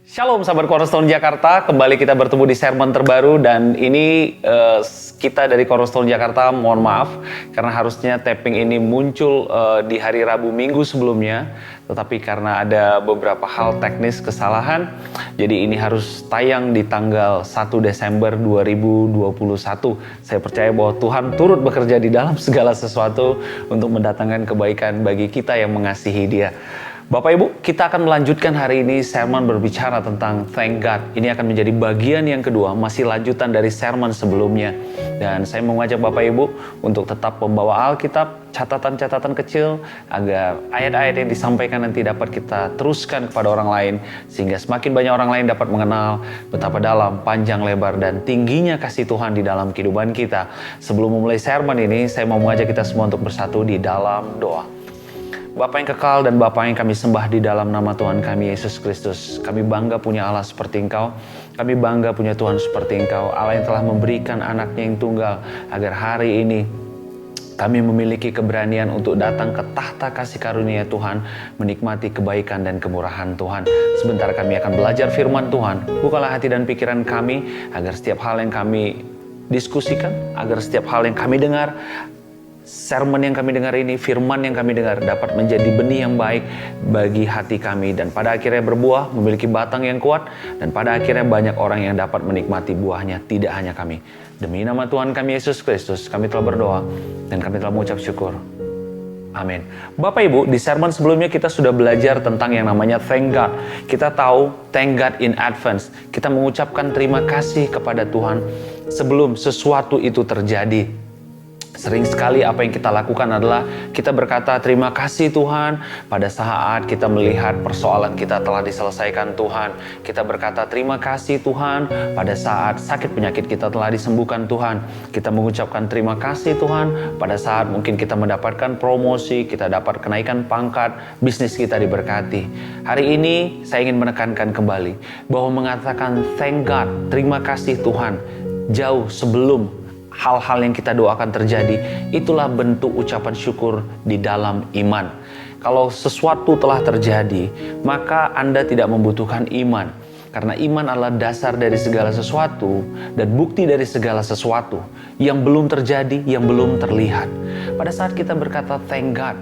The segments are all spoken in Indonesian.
Shalom sahabat Cornerstone Jakarta, kembali kita bertemu di sermon terbaru dan ini kita dari Cornerstone Jakarta mohon maaf karena harusnya tapping ini muncul di hari Rabu Minggu sebelumnya, tetapi karena ada beberapa hal teknis kesalahan, jadi ini harus tayang di tanggal 1 Desember 2021. Saya percaya bahwa Tuhan turut bekerja di dalam segala sesuatu untuk mendatangkan kebaikan bagi kita yang mengasihi Dia. Bapak Ibu, kita akan melanjutkan hari ini sermon berbicara tentang Thank God. Ini akan menjadi bagian yang kedua, masih lanjutan dari sermon sebelumnya. Dan saya mengajak Bapak Ibu untuk tetap membawa Alkitab, catatan-catatan kecil, agar ayat-ayat yang disampaikan nanti dapat kita teruskan kepada orang lain, sehingga semakin banyak orang lain dapat mengenal betapa dalam, panjang, lebar, dan tingginya kasih Tuhan di dalam kehidupan kita. Sebelum memulai sermon ini, saya mau mengajak kita semua untuk bersatu di dalam doa. Bapa yang kekal dan Bapa yang kami sembah di dalam nama Tuhan kami Yesus Kristus. Kami bangga punya Allah seperti Engkau. Kami bangga punya Tuhan seperti Engkau. Allah yang telah memberikan anaknya yang tunggal agar hari ini kami memiliki keberanian untuk datang ke tahta kasih karunia Tuhan, menikmati kebaikan dan kemurahan Tuhan. Sebentar kami akan belajar firman Tuhan. Bukalah hati dan pikiran kami agar setiap hal yang kami diskusikan, agar setiap hal yang kami dengar, sermon yang kami dengar ini, firman yang kami dengar dapat menjadi benih yang baik bagi hati kami dan pada akhirnya berbuah, memiliki batang yang kuat dan pada akhirnya banyak orang yang dapat menikmati buahnya, tidak hanya kami. Demi nama Tuhan kami Yesus Kristus, kami telah berdoa dan kami telah mengucap syukur. Amin. Bapak Ibu, di sermon sebelumnya kita sudah belajar tentang yang namanya Thank God. Kita tahu Thank God in advance. Kita mengucapkan terima kasih kepada Tuhan sebelum sesuatu itu terjadi. Sering sekali apa yang kita lakukan adalah kita berkata terima kasih Tuhan pada saat kita melihat persoalan kita telah diselesaikan Tuhan. Kita berkata terima kasih Tuhan pada saat sakit penyakit kita telah disembuhkan Tuhan. Kita mengucapkan terima kasih Tuhan pada saat mungkin kita mendapatkan promosi, kita dapat kenaikan pangkat, bisnis kita diberkati. Hari ini saya ingin menekankan kembali bahwa mengatakan thank God, terima kasih Tuhan, jauh sebelum hal-hal yang kita doakan terjadi, itulah bentuk ucapan syukur di dalam iman. Kalau sesuatu telah terjadi, maka Anda tidak membutuhkan iman. Karena iman adalah dasar dari segala sesuatu dan bukti dari segala sesuatu yang belum terjadi, yang belum terlihat. Pada saat kita berkata thank God,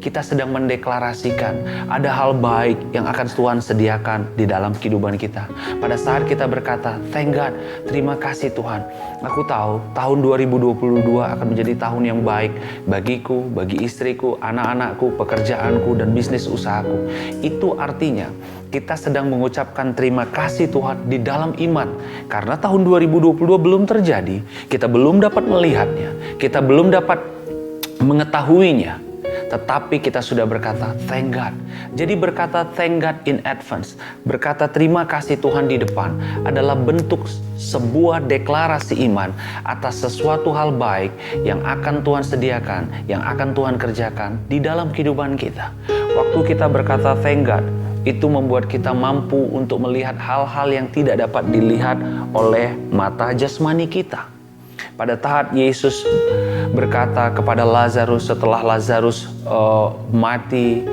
kita sedang mendeklarasikan ada hal baik yang akan Tuhan sediakan di dalam kehidupan kita. Pada saat kita berkata, thank God, terima kasih Tuhan. Aku tahu tahun 2022 akan menjadi tahun yang baik bagiku, bagi istriku, anak-anakku, pekerjaanku, dan bisnis usahaku. Itu artinya kita sedang mengucapkan terima kasih Tuhan di dalam iman. Karena tahun 2022 belum terjadi, kita belum dapat melihatnya, kita belum dapat mengetahuinya. Tetapi kita sudah berkata thank God. Jadi berkata thank God in advance, berkata terima kasih Tuhan di depan adalah bentuk sebuah deklarasi iman atas sesuatu hal baik yang akan Tuhan sediakan, yang akan Tuhan kerjakan di dalam kehidupan kita. Waktu kita berkata thank God, itu membuat kita mampu untuk melihat hal-hal yang tidak dapat dilihat oleh mata jasmani kita. Pada saat Yesus berkata kepada Lazarus setelah Lazarus mati,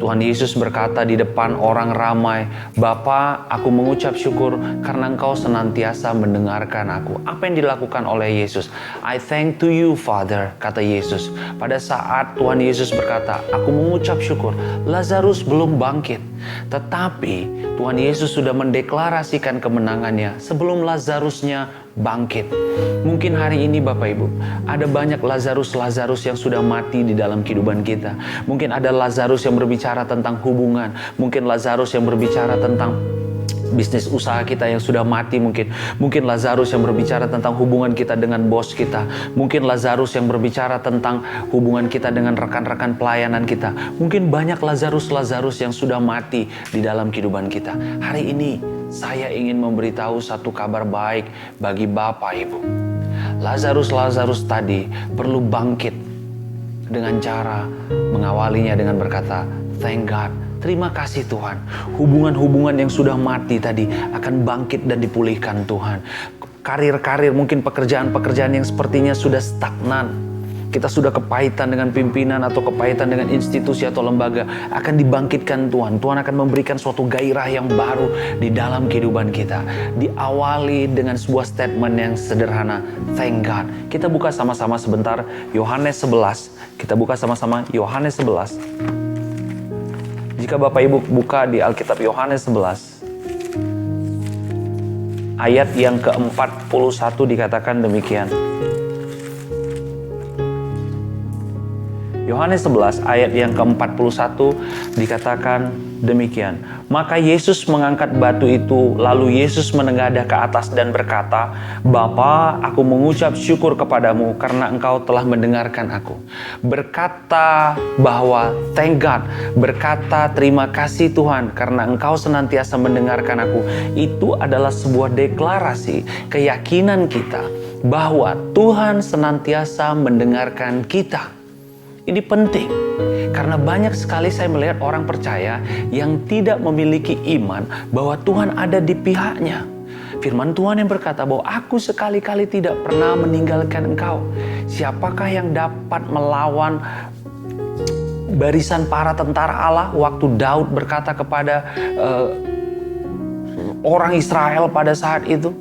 Tuhan Yesus berkata di depan orang ramai, Bapa, aku mengucap syukur karena Engkau senantiasa mendengarkan aku. Apa yang dilakukan oleh Yesus? I thank to you, Father, kata Yesus. Pada saat Tuhan Yesus berkata, aku mengucap syukur, Lazarus belum bangkit. Tetapi Tuhan Yesus sudah mendeklarasikan kemenangannya sebelum Lazarusnya bangkit. Mungkin hari ini Bapak Ibu, ada banyak Lazarus yang sudah mati di dalam kehidupan kita. Mungkin ada Lazarus yang berbicara tentang hubungan. Mungkin Lazarus yang berbicara tentang bisnis usaha kita yang sudah mati mungkin. Mungkin Lazarus yang berbicara tentang hubungan kita dengan bos kita. Mungkin Lazarus yang berbicara tentang hubungan kita dengan rekan-rekan pelayanan kita. Mungkin banyak Lazarus yang sudah mati di dalam kehidupan kita. Hari ini saya ingin memberitahu satu kabar baik bagi Bapak Ibu. Lazarus tadi perlu bangkit dengan cara mengawalinya dengan berkata, thank God. Terima kasih Tuhan. Hubungan-hubungan yang sudah mati tadi akan bangkit dan dipulihkan Tuhan. Karir-karir, mungkin pekerjaan-pekerjaan yang sepertinya sudah stagnan. kita sudah kepahitan dengan pimpinan atau kepahitan dengan institusi atau lembaga, akan dibangkitkan Tuhan. Tuhan akan memberikan suatu gairah yang baru di dalam kehidupan kita. Diawali dengan sebuah statement yang sederhana, thank God. Kita buka sama-sama sebentar Yohanes 11. Kita buka sama-sama Yohanes 11. Jika Bapak Ibu buka di Alkitab Yohanes 11, ayat yang ke-41 dikatakan demikian. Yohanes 11 ayat yang ke-41 dikatakan demikian. Maka Yesus mengangkat batu itu, lalu Yesus menengadah ke atas dan berkata, Bapa, aku mengucap syukur kepadamu karena engkau telah mendengarkan aku. Berkata bahwa thank God, berkata terima kasih Tuhan karena engkau senantiasa mendengarkan aku. Itu adalah sebuah deklarasi, keyakinan kita bahwa Tuhan senantiasa mendengarkan kita. Ini penting, karena banyak sekali saya melihat orang percaya yang tidak memiliki iman bahwa Tuhan ada di pihaknya. Firman Tuhan yang berkata bahwa aku sekali-kali tidak pernah meninggalkan engkau. Siapakah yang dapat melawan barisan para tentara Allah waktu Daud berkata kepada orang Israel pada saat itu?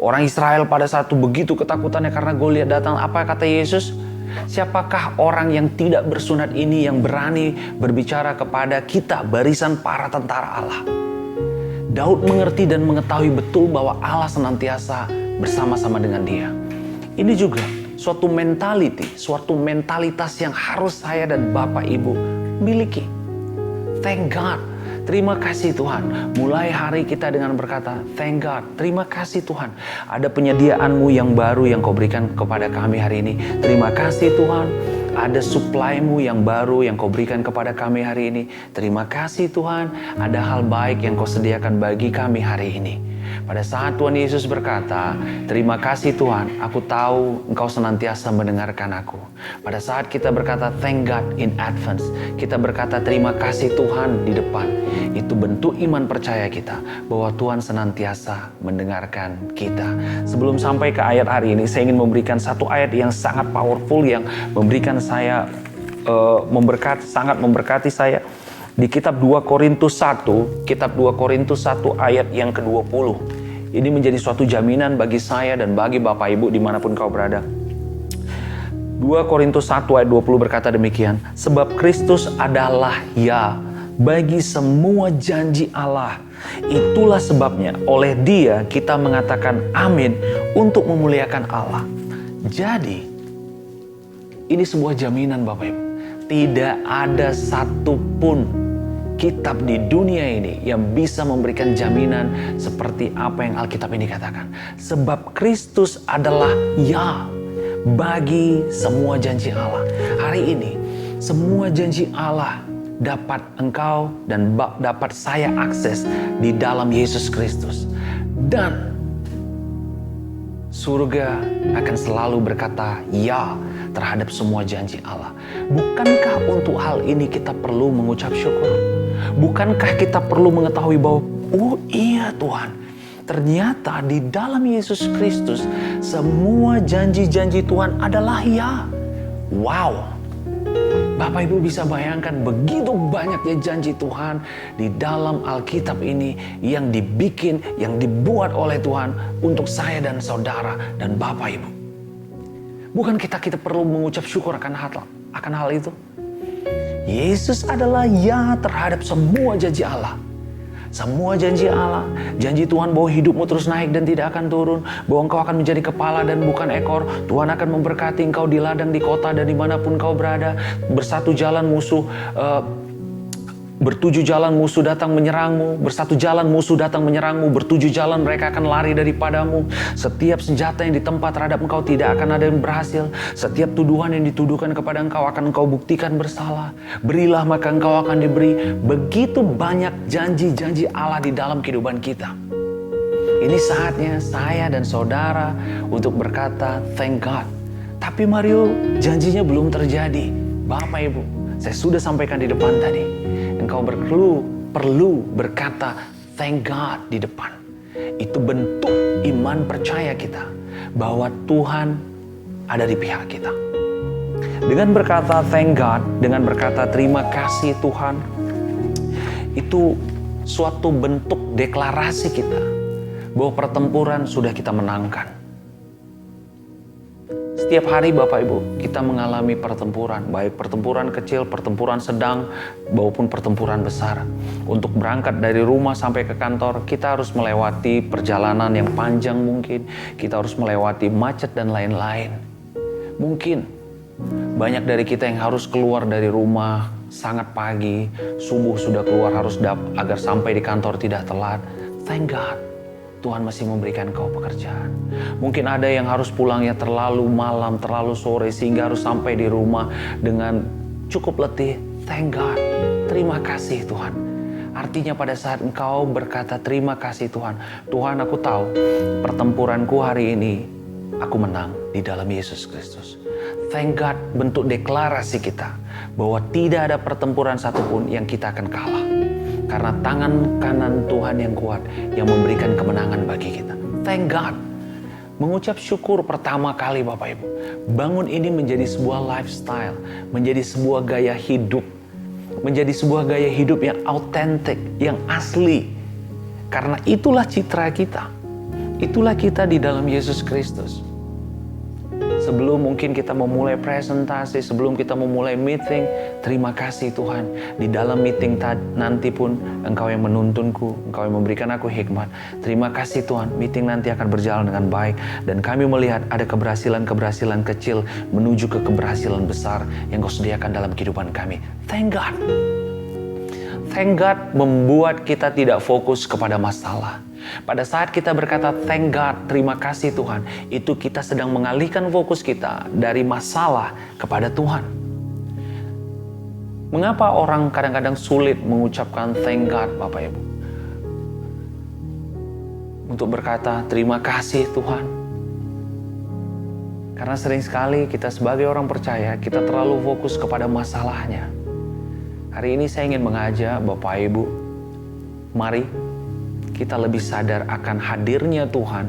Orang Israel pada saat itu begitu ketakutannya karena Goliat datang. Apa kata Yesus? Siapakah orang yang tidak bersunat ini yang berani berbicara kepada kita, barisan para tentara Allah? Daud mengerti dan mengetahui betul bahwa Allah senantiasa bersama-sama dengan dia. Ini juga suatu suatu mentalitas yang harus saya dan Bapak Ibu miliki. Thank God. Terima kasih Tuhan. Mulai hari kita dengan berkata, thank God. Terima kasih Tuhan. Ada penyediaan-Mu yang baru yang Kau berikan kepada kami hari ini. Terima kasih Tuhan. Ada supply-Mu yang baru yang Kau berikan kepada kami hari ini. Terima kasih Tuhan. Ada hal baik yang Kau sediakan bagi kami hari ini. Pada saat Tuhan Yesus berkata, terima kasih Tuhan, aku tahu Engkau senantiasa mendengarkan aku. Pada saat kita berkata thank God in advance, kita berkata terima kasih Tuhan di depan. Itu bentuk iman percaya kita bahwa Tuhan senantiasa mendengarkan kita. Sebelum sampai ke ayat hari ini, saya ingin memberikan satu ayat yang sangat powerful yang memberikan saya sangat memberkati saya. Di kitab 2 Korintus 1, kitab 2 Korintus 1 ayat yang ke-20. Ini menjadi suatu jaminan bagi saya dan bagi Bapak Ibu dimanapun kau berada. 2 Korintus 1 ayat 20 berkata demikian. Sebab Kristus adalah ya bagi semua janji Allah. Itulah sebabnya oleh Dia kita mengatakan amin untuk memuliakan Allah. Jadi, ini sebuah jaminan Bapak Ibu. Tidak ada satupun kitab di dunia ini yang bisa memberikan jaminan seperti apa yang Alkitab ini katakan. Sebab Kristus adalah ya bagi semua janji Allah. Hari ini semua janji Allah dapat engkau dan dapat saya akses di dalam Yesus Kristus. Dan surga akan selalu berkata ya terhadap semua janji Allah. Bukankah untuk hal ini kita perlu mengucap syukur? Bukankah kita perlu mengetahui bahwa oh iya Tuhan, ternyata di dalam Yesus Kristus semua janji-janji Tuhan adalah ya. Wow. Bapak Ibu bisa bayangkan begitu banyaknya janji Tuhan di dalam Alkitab ini yang dibikin, yang dibuat oleh Tuhan untuk saya dan saudara dan Bapak Ibu. Bukan kita perlu mengucap syukur akan hal itu. Yesus adalah ya terhadap semua janji Allah. Semua janji Allah, janji Tuhan bahwa hidupmu terus naik dan tidak akan turun, bahwa engkau akan menjadi kepala dan bukan ekor. Tuhan akan memberkati engkau di ladang, di kota, dan dimanapun kau berada. Bersatu jalan musuh, bertujuh jalan musuh datang menyerangmu, bersatu jalan musuh datang menyerangmu, bertujuh jalan mereka akan lari daripadamu. Setiap senjata yang ditempa terhadap engkau tidak akan ada yang berhasil. Setiap tuduhan yang dituduhkan kepada engkau akan engkau buktikan bersalah. Berilah maka engkau akan diberi. Begitu banyak janji-janji Allah di dalam kehidupan kita. Ini saatnya saya dan saudara untuk berkata thank God. Tapi Mario, janjinya belum terjadi. Bapak Ibu, saya sudah sampaikan di depan tadi. Engkau perlu berkata thank God di depan. Itu bentuk iman percaya kita bahwa Tuhan ada di pihak kita. Dengan berkata thank God, dengan berkata terima kasih Tuhan, itu suatu bentuk deklarasi kita bahwa pertempuran sudah kita menangkan. Setiap hari Bapak Ibu, kita mengalami pertempuran, baik pertempuran kecil, pertempuran sedang, maupun pertempuran besar. Untuk berangkat dari rumah sampai ke kantor, kita harus melewati perjalanan yang panjang mungkin, kita harus melewati macet dan lain-lain. Mungkin banyak dari kita yang harus keluar dari rumah sangat pagi, subuh sudah keluar harus agar sampai di kantor tidak telat. Thank God, Tuhan masih memberikan kau pekerjaan. Mungkin ada yang harus pulangnya terlalu malam, terlalu sore, sehingga harus sampai di rumah dengan cukup letih. Thank God, terima kasih Tuhan. Artinya pada saat engkau berkata terima kasih Tuhan, Tuhan aku tahu pertempuranku hari ini, aku menang di dalam Yesus Kristus. Thank God, bentuk deklarasi kita bahwa tidak ada pertempuran satupun yang kita akan kalah. Karena tangan kanan Tuhan yang kuat yang memberikan kemenangan bagi kita. Thank God. Mengucap syukur pertama kali Bapak Ibu. Bangun ini menjadi sebuah lifestyle, menjadi sebuah gaya hidup. Menjadi sebuah gaya hidup yang autentik, yang asli. Karena itulah citra kita. Itulah kita di dalam Yesus Kristus. Sebelum mungkin kita memulai presentasi, sebelum kita memulai meeting, terima kasih Tuhan. Di dalam meeting nanti pun Engkau yang menuntunku, Engkau yang memberikan aku hikmat. Terima kasih Tuhan, meeting nanti akan berjalan dengan baik. Dan kami melihat ada keberhasilan-keberhasilan kecil menuju ke keberhasilan besar yang Kau sediakan dalam kehidupan kami. Thank God. Thank God membuat kita tidak fokus kepada masalah. Pada saat kita berkata thank God, terima kasih Tuhan, itu kita sedang mengalihkan fokus kita dari masalah kepada Tuhan. Mengapa orang kadang-kadang sulit mengucapkan thank God Bapak Ibu? Untuk berkata terima kasih Tuhan. Karena sering sekali kita sebagai orang percaya, kita terlalu fokus kepada masalahnya. Hari ini saya ingin mengajak Bapak Ibu, mari kita lebih sadar akan hadirnya Tuhan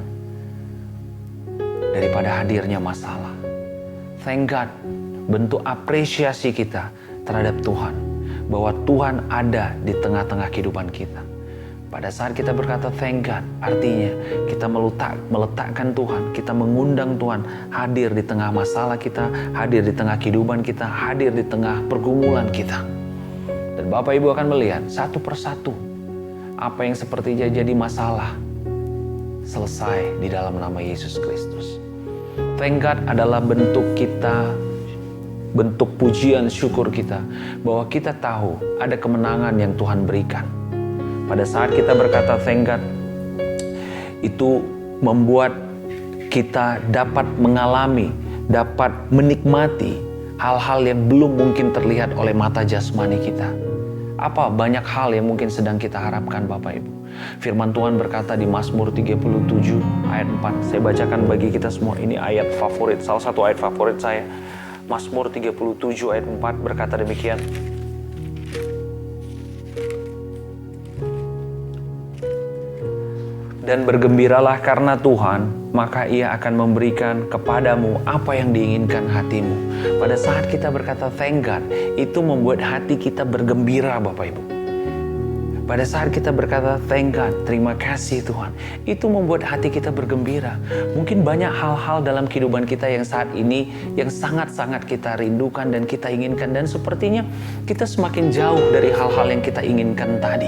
daripada hadirnya masalah. Thank God, bentuk apresiasi kita terhadap Tuhan, bahwa Tuhan ada di tengah-tengah kehidupan kita. Pada saat kita berkata thank God, artinya kita meletakkan Tuhan, kita mengundang Tuhan hadir di tengah masalah kita, hadir di tengah kehidupan kita, hadir di tengah pergumulan kita. Dan Bapak Ibu akan melihat satu persatu apa yang sepertinya jadi masalah selesai di dalam nama Yesus Kristus. Thank God adalah bentuk kita, bentuk pujian syukur kita, bahwa kita tahu ada kemenangan yang Tuhan berikan. Pada saat kita berkata thank God, itu membuat kita dapat mengalami, dapat menikmati hal-hal yang belum mungkin terlihat oleh mata jasmani kita. Apa banyak hal yang mungkin sedang kita harapkan Bapak Ibu. Firman Tuhan berkata di Mazmur 37 ayat 4. Saya bacakan bagi kita semua, ini ayat favorit, salah satu ayat favorit saya. Mazmur 37 ayat 4 berkata demikian. Dan bergembiralah karena Tuhan, maka Ia akan memberikan kepadamu apa yang diinginkan hatimu. Pada saat kita berkata thank God, itu membuat hati kita bergembira Bapak Ibu. Pada saat kita berkata thank God, terima kasih Tuhan, itu membuat hati kita bergembira. Mungkin banyak hal-hal dalam kehidupan kita yang saat ini yang sangat-sangat kita rindukan dan kita inginkan, dan sepertinya kita semakin jauh dari hal-hal yang kita inginkan tadi.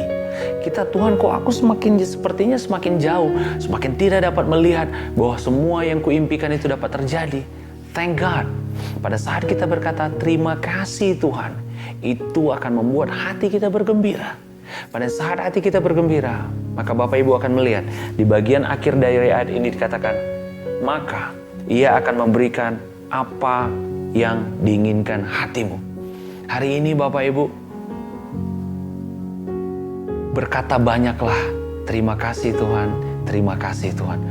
Kita, Tuhan kok aku sepertinya semakin jauh, semakin tidak dapat melihat bahwa semua yang kuimpikan itu dapat terjadi. Thank God. Pada saat kita berkata terima kasih Tuhan, itu akan membuat hati kita bergembira. Pada saat hati kita bergembira, maka Bapak Ibu akan melihat di bagian akhir dari ayat ini dikatakan, maka Ia akan memberikan apa yang diinginkan hatimu. Hari ini Bapak Ibu, berkata banyaklah, terima kasih Tuhan, terima kasih Tuhan.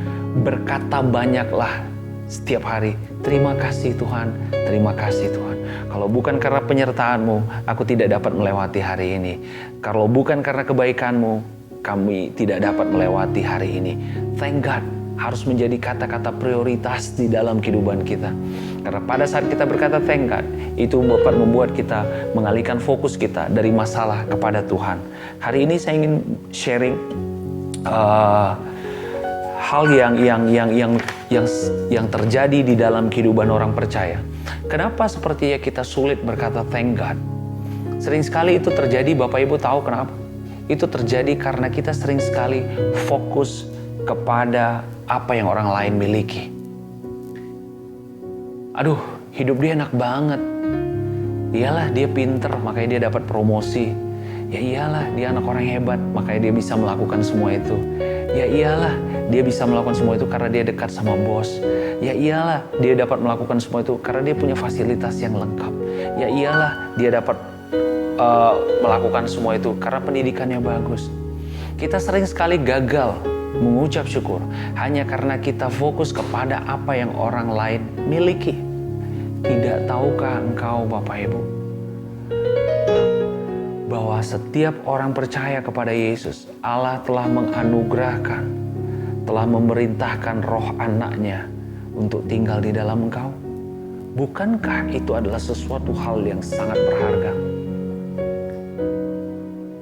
Berkata banyaklah setiap hari, terima kasih Tuhan, terima kasih Tuhan. Kalau bukan karena penyertaan-Mu, aku tidak dapat melewati hari ini. Kalau bukan karena kebaikan-Mu, kami tidak dapat melewati hari ini. Thank God, harus menjadi kata-kata prioritas di dalam kehidupan kita. Karena pada saat kita berkata thank God, itu dapat membuat kita mengalihkan fokus kita dari masalah kepada Tuhan. Hari ini saya ingin sharing hal yang terjadi di dalam kehidupan orang percaya. Kenapa sepertinya kita sulit berkata thank God? Sering sekali itu terjadi, Bapak Ibu tahu kenapa? Itu terjadi karena kita sering sekali fokus kepada apa yang orang lain miliki. Aduh, hidup dia enak banget. Iyalah, dia pinter, makanya dia dapat promosi. Ya iyalah, dia anak orang hebat, makanya dia bisa melakukan semua itu. Ya iyalah, dia bisa melakukan semua itu karena dia dekat sama bos. Ya iyalah, dia dapat melakukan semua itu karena dia punya fasilitas yang lengkap. Ya iyalah, dia dapat melakukan semua itu karena pendidikannya bagus. Kita sering sekali gagal mengucap syukur hanya karena kita fokus kepada apa yang orang lain miliki. Tidak tahukah engkau, Bapak Ibu, bahwa setiap orang percaya kepada Yesus, Allah telah menganugerahkan, telah memerintahkan roh anaknya untuk tinggal di dalam engkau? Bukankah itu adalah sesuatu hal yang sangat berharga?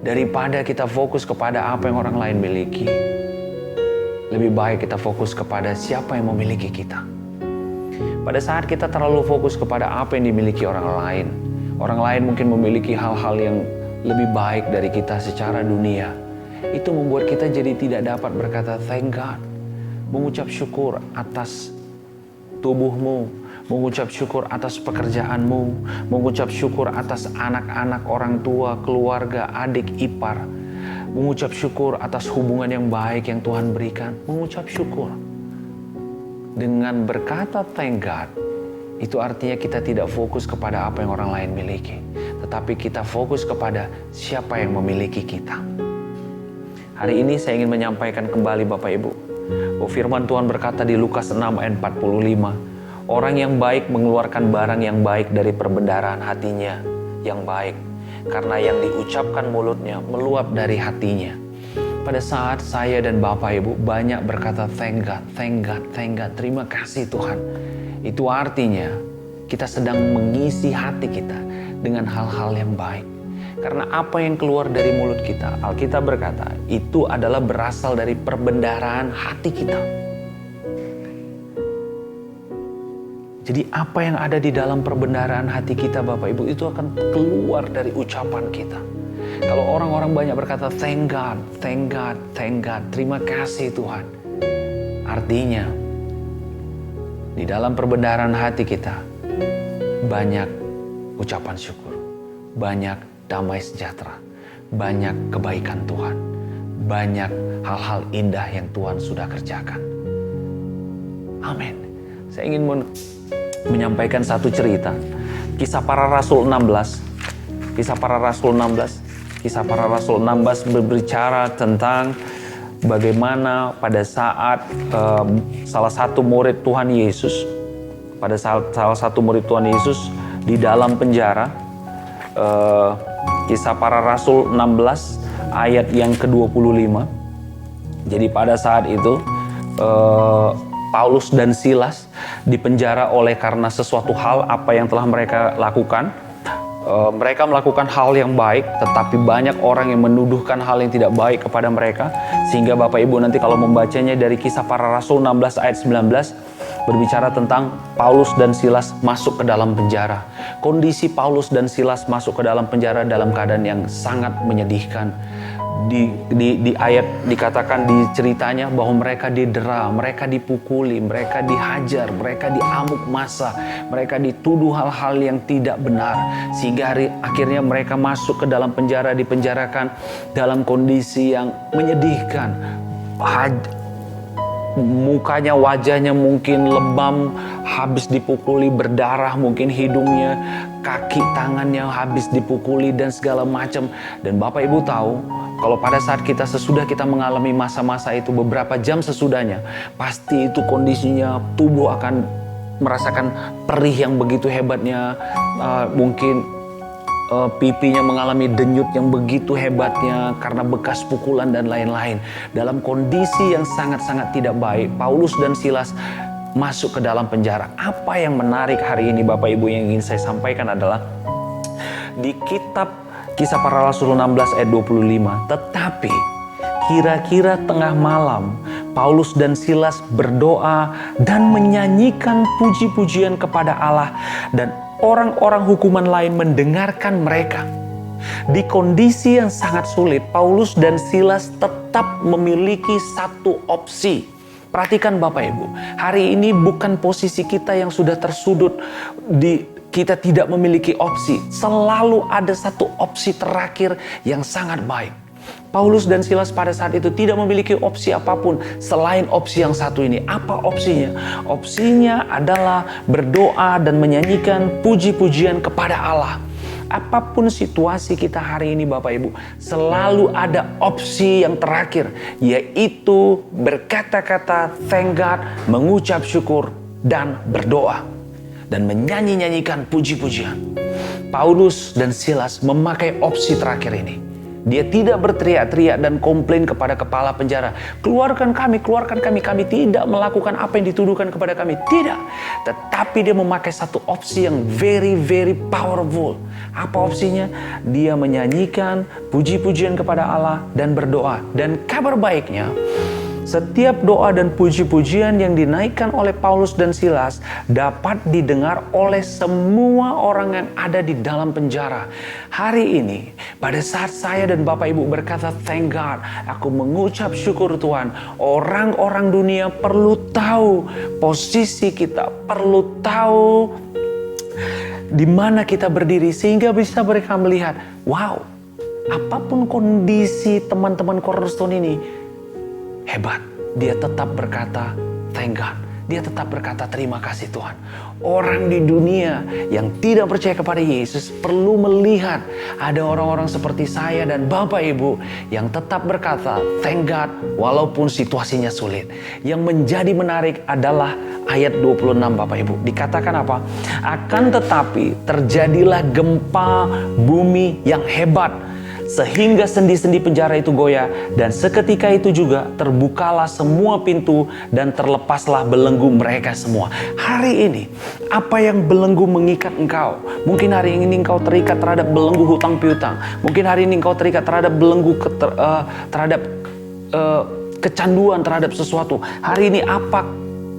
Daripada kita fokus kepada apa yang orang lain miliki, lebih baik kita fokus kepada siapa yang memiliki kita. Pada saat kita terlalu fokus kepada apa yang dimiliki orang lain mungkin memiliki hal-hal yang lebih baik dari kita secara dunia. Itu membuat kita jadi tidak dapat berkata thank God, mengucap syukur atas tubuhmu, mengucap syukur atas pekerjaanmu, mengucap syukur atas anak-anak, orang tua, keluarga, adik, ipar, mengucap syukur atas hubungan yang baik yang Tuhan berikan, mengucap syukur. Dengan berkata thank God, itu artinya kita tidak fokus kepada apa yang orang lain miliki, tetapi kita fokus kepada siapa yang memiliki kita. Hari ini saya ingin menyampaikan kembali Bapak Ibu, bahwa firman Tuhan berkata di Lukas 6 ayat 45, orang yang baik mengeluarkan barang yang baik dari perbendaharaan hatinya yang baik, karena yang diucapkan mulutnya meluap dari hatinya. Pada saat saya dan Bapak Ibu banyak berkata thank God, thank God, thank God, terima kasih Tuhan, itu artinya kita sedang mengisi hati kita dengan hal-hal yang baik. Karena apa yang keluar dari mulut kita, Alkitab berkata, itu adalah berasal dari perbendaharaan hati kita. Jadi apa yang ada di dalam perbendaharaan hati kita Bapak Ibu, itu akan keluar dari ucapan kita. Kalau orang-orang banyak berkata thank God, thank God, thank God, terima kasih Tuhan, artinya di dalam perbendaharaan hati kita banyak ucapan syukur, banyak damai sejahtera, banyak kebaikan Tuhan, banyak hal-hal indah yang Tuhan sudah kerjakan. Amin. Saya ingin menyampaikan satu cerita. Kisah Para Rasul 16. Kisah Para Rasul 16. Kisah Para Rasul 16 berbicara tentang bagaimana pada saat salah satu murid Tuhan Yesus, di dalam penjara. Kisah Para Rasul 16 ayat yang ke-25. Jadi pada saat itu Paulus dan Silas dipenjara oleh karena sesuatu hal apa yang telah mereka lakukan. Mereka melakukan hal yang baik, tetapi banyak orang yang menuduhkan hal yang tidak baik kepada mereka. Sehingga Bapak Ibu nanti kalau membacanya dari Kisah Para Rasul 16 ayat 19, berbicara tentang Paulus dan Silas masuk ke dalam penjara. Kondisi Paulus dan Silas masuk ke dalam penjara dalam keadaan yang sangat menyedihkan. Di ayat dikatakan, di ceritanya bahwa mereka didera, mereka dipukuli, mereka dihajar, mereka diamuk massa, mereka dituduh hal-hal yang tidak benar, sehingga akhirnya mereka masuk ke dalam penjara, dipenjarakan dalam kondisi yang menyedihkan. Mukanya, wajahnya mungkin lebam, habis dipukuli, berdarah mungkin hidungnya, kaki tangannya habis dipukuli dan segala macam. Dan Bapak Ibu tahu, kalau pada saat sesudah kita mengalami masa-masa itu, beberapa jam sesudahnya, pasti itu kondisinya tubuh akan merasakan perih yang begitu hebatnya, mungkin pipinya mengalami denyut yang begitu hebatnya karena bekas pukulan dan lain-lain. Dalam kondisi yang sangat-sangat tidak baik, Paulus dan Silas masuk ke dalam penjara. Apa yang menarik hari ini Bapak Ibu yang ingin saya sampaikan adalah di kitab Kisah Para Rasul 16 ayat 25. Tetapi kira-kira tengah malam Paulus dan Silas berdoa dan menyanyikan puji-pujian kepada Allah, dan orang-orang hukuman lain mendengarkan mereka. Di kondisi yang sangat sulit, Paulus dan Silas tetap memiliki satu opsi. Perhatikan Bapak Ibu, hari ini bukan posisi kita yang sudah tersudut, kita tidak memiliki opsi. Selalu ada satu opsi terakhir yang sangat baik. Paulus dan Silas pada saat itu tidak memiliki opsi apapun selain opsi yang satu ini. Apa opsinya? Opsinya adalah berdoa dan menyanyikan puji-pujian kepada Allah. Apapun situasi kita hari ini Bapak Ibu, selalu ada opsi yang terakhir, yaitu berkata-kata thank God, mengucap syukur, dan berdoa. Dan menyanyi-nyanyikan puji-pujian. Paulus dan Silas memakai opsi terakhir ini. Dia tidak berteriak-teriak dan komplain kepada kepala penjara. Keluarkan kami, kami tidak melakukan apa yang dituduhkan kepada kami. Tidak. Tetapi dia memakai satu opsi yang very, very powerful. Apa opsinya? Dia menyanyikan puji-pujian kepada Allah dan berdoa. Dan kabar baiknya, setiap doa dan puji-pujian yang dinaikkan oleh Paulus dan Silas dapat didengar oleh semua orang yang ada di dalam penjara. Hari ini, pada saat saya dan Bapak Ibu berkata thank God, aku mengucap syukur Tuhan, orang-orang dunia perlu tahu posisi kita, perlu tahu di mana kita berdiri, sehingga bisa mereka melihat, wow, apapun kondisi teman-teman Cornerstone ini, hebat, dia tetap berkata thank God. Dia tetap berkata terima kasih Tuhan. Orang di dunia yang tidak percaya kepada Yesus perlu melihat ada orang-orang seperti saya dan Bapak Ibu yang tetap berkata thank God walaupun situasinya sulit. Yang menjadi menarik adalah ayat 26 Bapak Ibu. Dikatakan apa? Akan tetapi terjadilah gempa bumi yang hebat, sehingga sendi-sendi penjara itu goyah, dan seketika itu juga terbukalah semua pintu dan terlepaslah belenggu mereka semua. Hari ini, apa yang belenggu mengikat engkau? Mungkin hari ini engkau terikat terhadap belenggu hutang piutang. Mungkin hari ini engkau terikat terhadap belenggu kecanduan terhadap sesuatu. Hari ini apa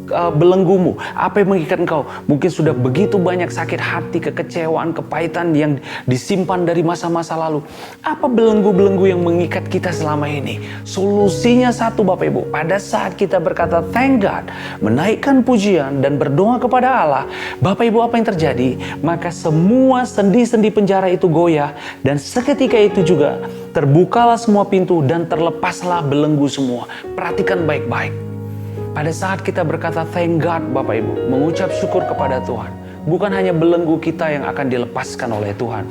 belenggumu? Apa yang mengikat engkau? Mungkin sudah begitu banyak sakit hati, kekecewaan, kepahitan yang disimpan dari masa-masa lalu. Apa belenggu-belenggu yang mengikat kita selama ini? Solusinya satu Bapak Ibu, pada saat kita berkata thank God, menaikkan pujian dan berdoa kepada Allah, Bapak Ibu, apa yang terjadi? Maka semua sendi-sendi penjara itu goyah, dan seketika itu juga terbukalah semua pintu dan terlepaslah belenggu semua. Perhatikan baik-baik. Pada saat kita berkata thank God Bapak Ibu, mengucap syukur kepada Tuhan, bukan hanya belenggu kita yang akan dilepaskan oleh Tuhan,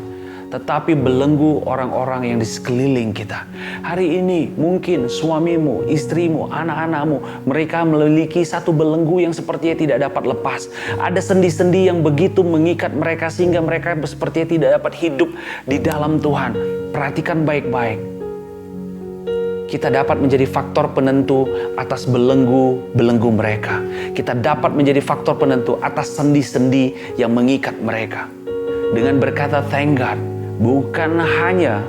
tetapi belenggu orang-orang yang di sekeliling kita. Hari ini mungkin suamimu, istrimu, anak-anakmu, mereka memiliki satu belenggu yang sepertinya tidak dapat lepas. Ada sendi-sendi yang begitu mengikat mereka sehingga mereka sepertinya tidak dapat hidup di dalam Tuhan. Perhatikan baik-baik. Kita dapat menjadi faktor penentu atas belenggu-belenggu mereka. Kita dapat menjadi faktor penentu atas sendi-sendi yang mengikat mereka. Dengan berkata thank God, bukan hanya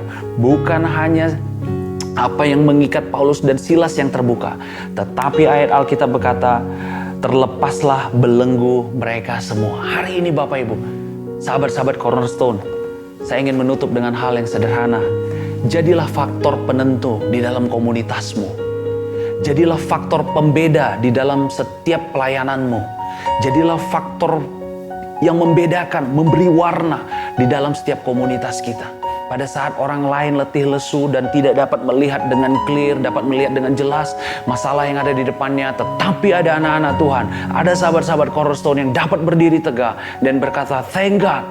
apa yang mengikat Paulus dan Silas yang terbuka, tetapi ayat Alkitab berkata, terlepaslah belenggu mereka semua. Hari ini Bapak Ibu, sahabat-sahabat Cornerstone, saya ingin menutup dengan hal yang sederhana. Jadilah faktor penentu di dalam komunitasmu. Jadilah faktor pembeda di dalam setiap pelayananmu. Jadilah faktor yang membedakan, memberi warna di dalam setiap komunitas kita. Pada saat orang lain letih lesu dan tidak dapat melihat dengan clear, dapat melihat dengan jelas masalah yang ada di depannya, tetapi ada anak-anak Tuhan, ada sahabat-sahabat Cornerstone yang dapat berdiri tegak dan berkata thank God,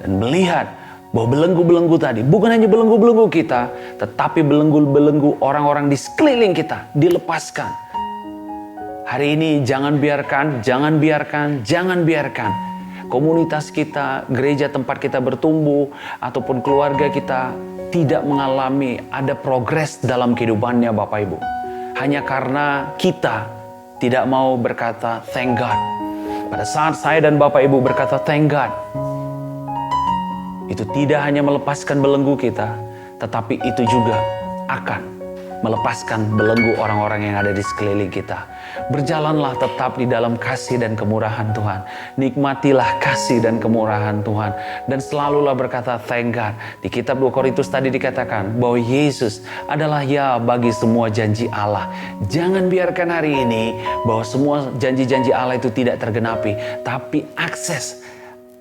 dan melihat bahwa belenggu-belenggu tadi bukan hanya belenggu-belenggu kita, tetapi belenggu-belenggu orang-orang di sekeliling kita dilepaskan. Hari ini jangan biarkan komunitas kita, gereja tempat kita bertumbuh, ataupun keluarga kita tidak mengalami ada progres dalam kehidupannya Bapak Ibu. Hanya karena kita tidak mau berkata thank God. Pada saat saya dan Bapak Ibu berkata thank God, itu tidak hanya melepaskan belenggu kita, tetapi itu juga akan melepaskan belenggu orang-orang yang ada di sekeliling kita. Berjalanlah tetap di dalam kasih dan kemurahan Tuhan. Nikmatilah kasih dan kemurahan Tuhan. Dan selalulah berkata thank God. Di kitab 2 Korintus tadi dikatakan bahwa Yesus adalah ya bagi semua janji Allah. Jangan biarkan hari ini bahwa semua janji-janji Allah itu tidak tergenapi. Tapi akses,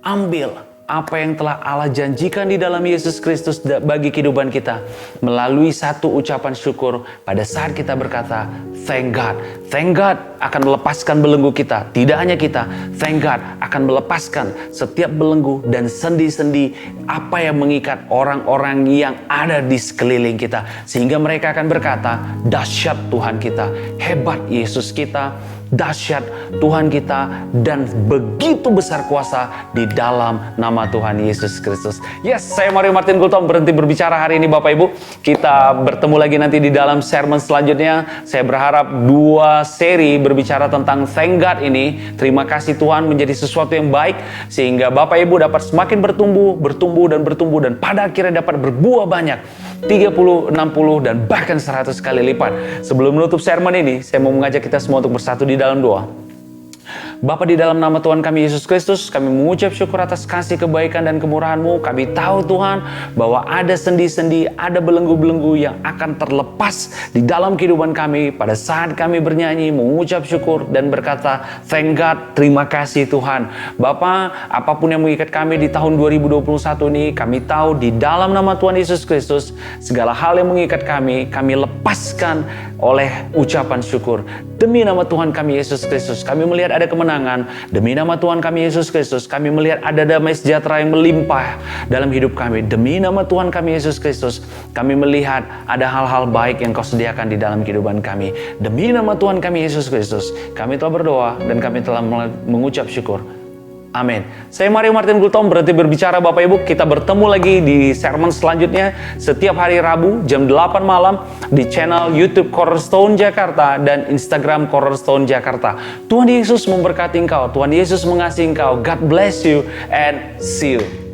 ambil apa yang telah Allah janjikan di dalam Yesus Kristus bagi kehidupan kita melalui satu ucapan syukur pada saat kita berkata thank God. Thank God akan melepaskan belenggu kita. Tidak hanya kita, thank God akan melepaskan setiap belenggu dan sendi-sendi apa yang mengikat orang-orang yang ada di sekeliling kita. Sehingga mereka akan berkata, dahsyat Tuhan kita, hebat Yesus kita, dahsyat Tuhan kita, dan begitu besar kuasa di dalam nama Tuhan Yesus Kristus. Yes, saya Mario Martin Gultom berhenti berbicara hari ini Bapak Ibu. Kita bertemu lagi nanti di dalam sermon selanjutnya. Saya berharap 2 seri berbicara tentang thank God ini, terima kasih Tuhan, menjadi sesuatu yang baik sehingga Bapak Ibu dapat semakin bertumbuh dan pada akhirnya dapat berbuah banyak. 30, 60, dan bahkan 100 kali lipat. Sebelum menutup sermon ini, saya mau mengajak kita semua untuk bersatu di dalam doa. Bapa, di dalam nama Tuhan kami Yesus Kristus, kami mengucap syukur atas kasih, kebaikan, dan kemurahan-Mu. Kami tahu Tuhan bahwa ada sendi-sendi, ada belenggu-belenggu yang akan terlepas di dalam kehidupan kami pada saat kami bernyanyi, mengucap syukur, dan berkata thank God, terima kasih Tuhan. Bapa, apapun yang mengikat kami di tahun 2021 ini, kami tahu di dalam nama Tuhan Yesus Kristus, segala hal yang mengikat kami lepaskan oleh ucapan syukur. Demi nama Tuhan kami Yesus Kristus, kami melihat ada kemenangan. Demi nama Tuhan kami Yesus Kristus, kami melihat ada damai sejahtera yang melimpah dalam hidup kami. Demi nama Tuhan kami Yesus Kristus, kami melihat ada hal-hal baik yang Kau sediakan di dalam kehidupan kami. Demi nama Tuhan kami Yesus Kristus, kami telah berdoa dan kami telah mengucap syukur. Amin. Saya Mario Martin Gultom berhenti berbicara Bapak Ibu. Kita bertemu lagi di sermon selanjutnya setiap hari Rabu jam 8 malam di channel YouTube Cornerstone Jakarta dan Instagram Cornerstone Jakarta. Tuhan Yesus memberkati engkau. Tuhan Yesus mengasihi engkau. God bless you and see you.